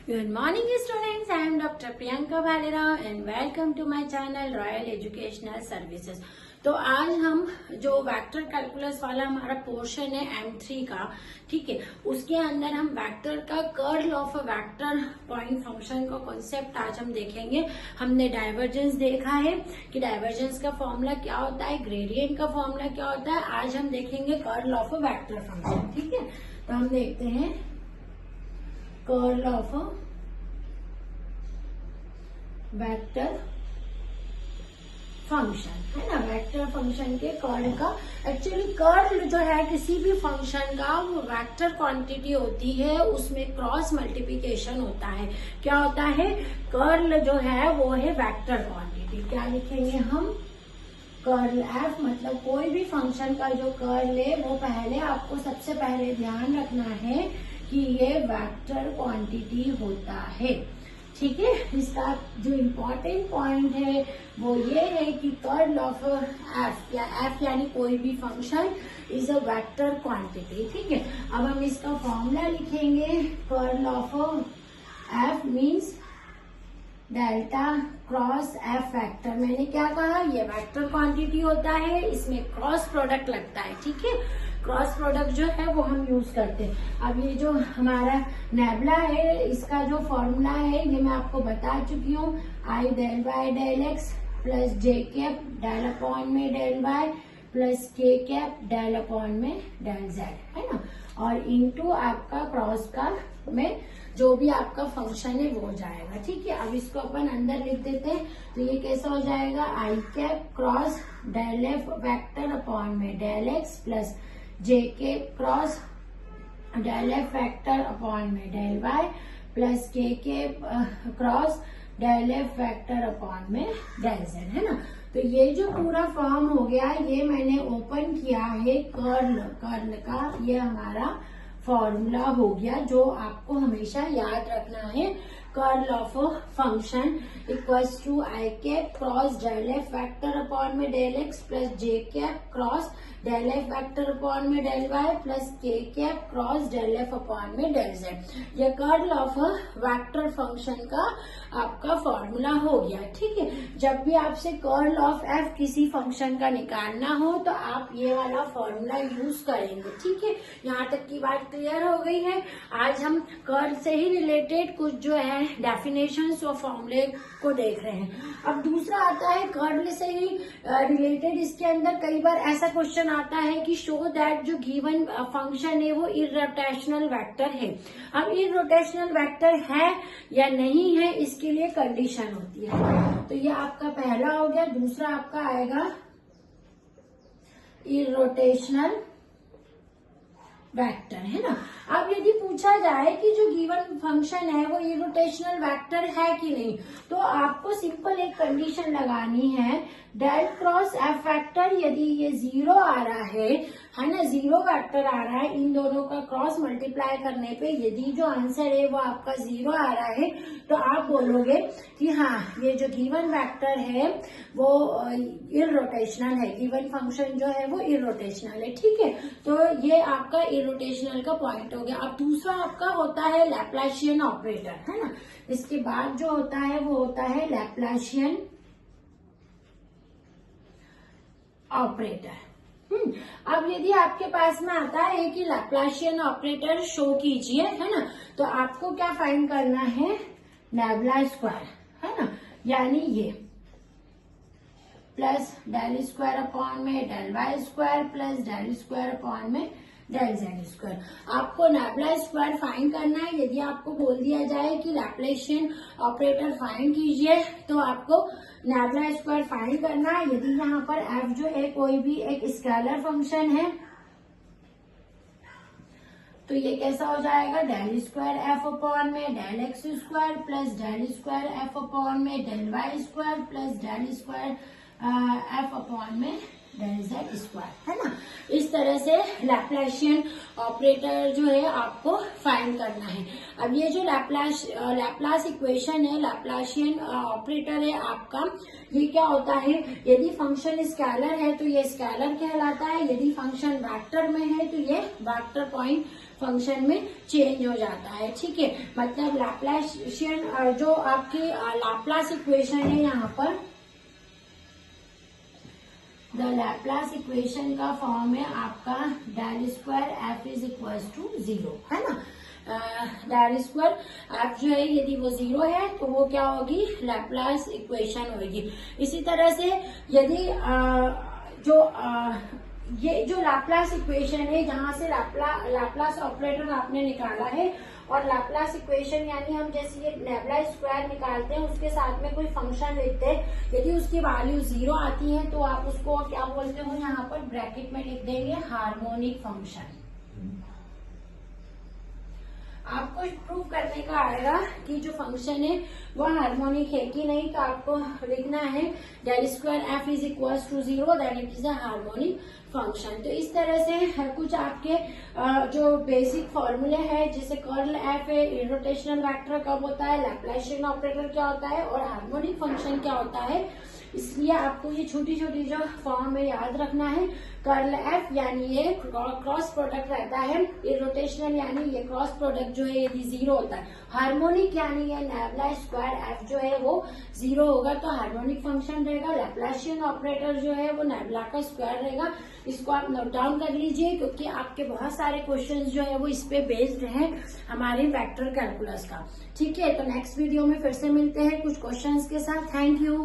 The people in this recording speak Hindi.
Good morning students, I am Dr. Priyanka Bhalera and welcome to my channel Royal Educational Services। तो आज हम जो वेक्टर कैलकुलस वाला हमारा पोर्शन है M3 का, ठीक है, उसके अंदर हम वेक्टर का curl of a vector point function का कॉन्सेप्ट आज हम देखेंगे। हमने डाइवर्जेंस देखा है कि डाइवर्जेंस का फॉर्मूला क्या होता है, ग्रेडियंट का फॉर्मूला क्या होता है। आज हम देखेंगे curl of a vector function, ठीक है। तो हम देखते हैं कर्ल ऑफ वेक्टर फंक्शन, है ना। वेक्टर फंक्शन के कर्ल का, एक्चुअली कर्ल जो है किसी भी फंक्शन का वो वेक्टर क्वांटिटी होती है, उसमें क्रॉस मल्टीप्लिकेशन होता है। क्या होता है, कर्ल जो है वो है वेक्टर क्वांटिटी। क्या लिखेंगे हम, कर्ल एफ, मतलब कोई भी फंक्शन का जो कर्ल है वो पहले आपको सबसे पहले ध्यान रखना है कि ये वेक्टर क्वांटिटी होता है, ठीक है। इसका जो इम्पोर्टेंट पॉइंट है वो ये है कि कर्ल ऑफ एफ, या एफ यानी कोई भी function is a vector quantity, ठीक है। अब हम इसका फॉर्मूला लिखेंगे। Curl of F means delta cross F vector. मैंने क्या कहा, ये वेक्टर क्वांटिटी होता है, इसमें क्रॉस प्रोडक्ट लगता है, ठीक है। क्रॉस प्रोडक्ट जो है वो हम यूज करते हैं। अब ये जो हमारा नेबुला है, इसका जो फॉर्मूला है ये मैं आपको बता चुकी हूँ। I del y del x plus j cap del upon में del y plus k cap del upon में डेल जेड, है ना। और इनटू आपका क्रॉस का में जो भी आपका फंक्शन है वो जाएगा, ठीक है। अब इसको अपन अंदर लिख देते हैं। तो ये कैसा हो जाएगा, i cap cross del f vector upon में del x plus j k cross del f vector upon में del y plus k cross del f vector upon में डेल जेड, है ना। तो ये जो पूरा फॉर्म हो गया, ये मैंने ओपन किया है कर्ल का, ये हमारा फॉर्मूला हो गया जो आपको हमेशा याद रखना है। Curl of function equals to i cap cross del f vector upon में del x plus j cap cross del f vector upon में del y plus k cap cross del f upon में डेल जेड। ये कर्ल ऑफ वेक्टर फंक्शन का आपका फॉर्मूला हो गया, ठीक है। जब भी आपसे कर्ल ऑफ एफ किसी फंक्शन का निकालना हो तो आप ये वाला फॉर्मूला यूज करेंगे, ठीक है। यहाँ तक की बात क्लियर हो गई है। आज हम कर्ल से ही रिलेटेड कुछ जो है डेफिनेशंस और फॉर्मूले को देख रहे हैं। अब दूसरा आता है कर्ल से ही रिलेटेड, इसके अंदर कई बार ऐसा क्वेश्चन आता है कि शो दैट जो गिवन फंक्शन है वो इररोटेशनल वेक्टर है। अब इररोटेशनल वेक्टर है या नहीं है, इसके लिए कंडीशन होती है। तो ये आपका पहला हो गया। दूसरा आपका आएगा इररोटेशनल वेक्टर, है ना। अब यदि पूछा जाए कि जो गिवन फंक्शन है वो इररोटेशनल वेक्टर है कि नहीं, तो आपको सिंपल एक कंडीशन लगानी है, डेल क्रॉस एफ वेक्टर यदि ये 0 आ रहा है ना, 0 वेक्टर आ रहा है, इन दोनों का क्रॉस मल्टीप्लाई करने पे यदि जो आंसर है वो आपका 0 आ रहा है, तो आप बोलोगे कि हाँ ये जो गिवन वेक्टर है वो इररोटेशनल है, गिवन फंक्शन जो है वो इररोटेशनल है, ठीक है। तो ये आपका इररोटेशनल का पॉइंट हो गया। अब दूसरा आपका होता है लैप्लाशियन ऑपरेटर, है ना। इसके बाद जो होता है वो होता है लैप्लाशियन ऑपरेटर। अब यदि आपके पास में आता है कि लैप्लाशियन ऑपरेटर शो कीजिए, है ना, तो आपको क्या फाइंड करना है, नेबुला स्क्वायर, है ना, यानी ये प्लस डेल स्क्वायर अपॉन में del Y square plus del square upon में डेल जेड स्क्वायर। आपको नेबुला स्क्वायर फाइंड करना है। यदि आपको बोल दिया जाए कि लैप्लाशियन ऑपरेटर फाइंड कीजिए तो आपको नेबुला स्क्वायर फाइंड करना है। यदि यहाँ पर एफ जो है कोई भी एक स्केलर फंक्शन है तो ये कैसा हो जाएगा, डेल स्क्वायर एफ अपॉन में del x square plus del square f upon में del Y square plus del square f upon में देन z स्क्वायर, है ना। इस तरह से लैप्लाशियन ऑपरेटर जो है आपको फाइंड करना है। अब ये जो लैप्लास इक्वेशन है, लैप्लाशियन ऑपरेटर है आपका, ये क्या होता है, यदि फंक्शन स्केलर है तो ये स्केलर कहलाता है, यदि फंक्शन वेक्टर में है तो ये वेक्टर पॉइंट फंक्शन में चेंज हो जाता है, ठीक है। मतलब लैप्लाशियन जो आपकी लैप्लास इक्वेशन है, यहाँ पर द लैप्लास इक्वेशन का फॉर्म है आपका del square F is equal to 0, है ना। डेल स्क्वायर एफ जो है यदि वो 0 है तो वो क्या होगी, लैप्लास इक्वेशन होगी। इसी तरह से यदि ये जो लैप्लास इक्वेशन है, जहां से लैप्लास ऑपरेटर आपने निकाला है, और लैप्लास इक्वेशन यानी हम जैसे ये नेबुला स्क्वायर निकालते हैं उसके साथ में कोई फंक्शन लिखते हैं, यदि उसकी वैल्यू 0 आती है तो आप उसको क्या बोलते हो, यहाँ पर ब्रैकेट में लिख देंगे हार्मोनिक फंक्शन। आपको प्रूव करने का आएगा कि जो फंक्शन है वो हार्मोनिक है कि नहीं, तो आपको लिखना है del square F is equal to 0 that it is a harmonic function. तो इस तरह से कुछ आपके जो बेसिक फॉर्मूले हैं, जैसे कर्ल एफ है, इरोटेशनल वेक्टर कब होता है, लैप्लाशियन ऑपरेटर क्या होता है और हार्मोनिक फंक्शन क्या होता है, इसलिए आपको ये छोटी छोटी जो फॉर्म है याद रखना है। कर्ल एफ यानी ये क्रॉस प्रोडक्ट रहता है, इरोटेशनल यानी ये क्रॉस प्रोडक्ट जो है यदि 0 होता है, हार्मोनिक यानी ये नेबुला स्क्वायर एफ जो है वो 0 होगा तो हार्मोनिक फंक्शन रहेगा। लैप्लाशियन ऑपरेटर जो है वो नेबुला का स्क्वायर रहेगा। इसको आप नोट डाउन कर लीजिए क्योंकि आपके बहुत सारे क्वेश्चंस जो है वो इस पे बेस्ड हैं हमारे वेक्टर कैलकुलस का, ठीक है। तो नेक्स्ट वीडियो में फिर से मिलते हैं कुछ क्वेश्चंस के साथ। Thank you.